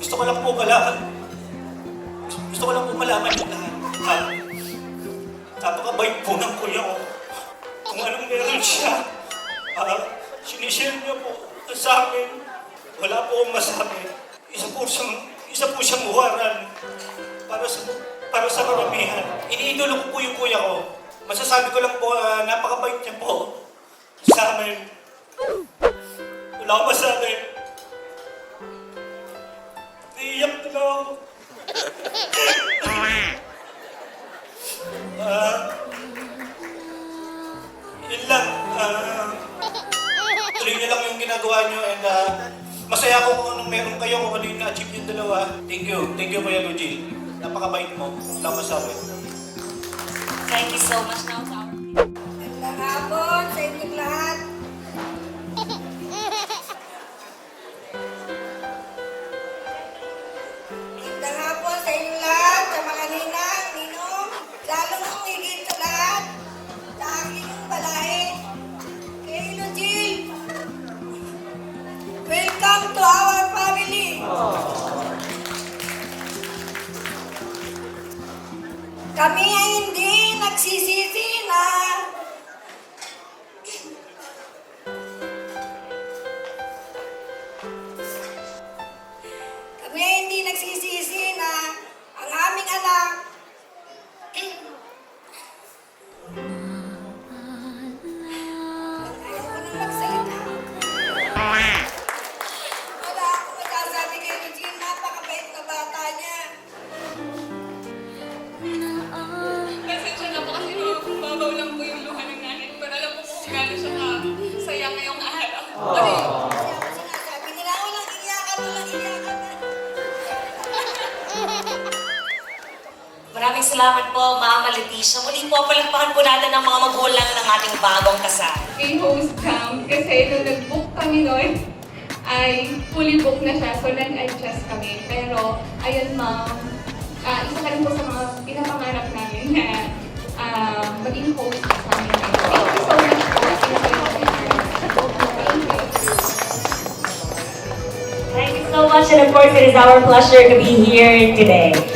Gusto ko lang po malaman. Gusto ko lang po malaman yung lahat. Napakabait po ng kuya ko. Kung anong meron siya, sinishare niya po sa akin. Wala po akong masabi. Isa po siyang huwaran para sa karamihan. Iniidolo ko po yung kuya ko. Masasabi ko lang po, napakabait niya po sa amin. Wala akong masabi. Naiiyak na lang ako. Yun lang. Tuloy niyo lang yung ginagawa niyo and masaya ako kung anong meron kayo, kung ano yung na-achieve yung dalawa. Thank you. Thank you, Kuya Lugil. Napakabait mo. Wala akong masabi. Thank you so much now sa our... Magandang hapon sa inyong lahat. Magandang hapon sa inyong lahat, sa mga ninang, ninong, lalong higit sa lahat, sa aking balahin. Kay Lugil, welcome to our family. Kami ay hindi nagsisisi na ang aming anak ayaw ko nang magsalita. Wala akong masasabi kay Regine, napakabait na bata niya. Pasensya na po kasi babaw lang po yung luha ng nanay. Pero alam po kung gano'n siya kasaya ngayong araw. Kasi Sinasabi nila, walang iyakan na. Maraming salamat po, Mama Leticia. Muli po, palakpakan po natin ang mga magulang ng ating bagong kasal. kay host camp, kasi nung nag-book kami noon, ay fully book na siya. So nag-adjust kami. Pero, ayun ma'am, isa ka rin po sa mga pinapangarap namin na maging host sa amin. Thank you so much po. Thank you so much, and of course, it is our pleasure to be here today.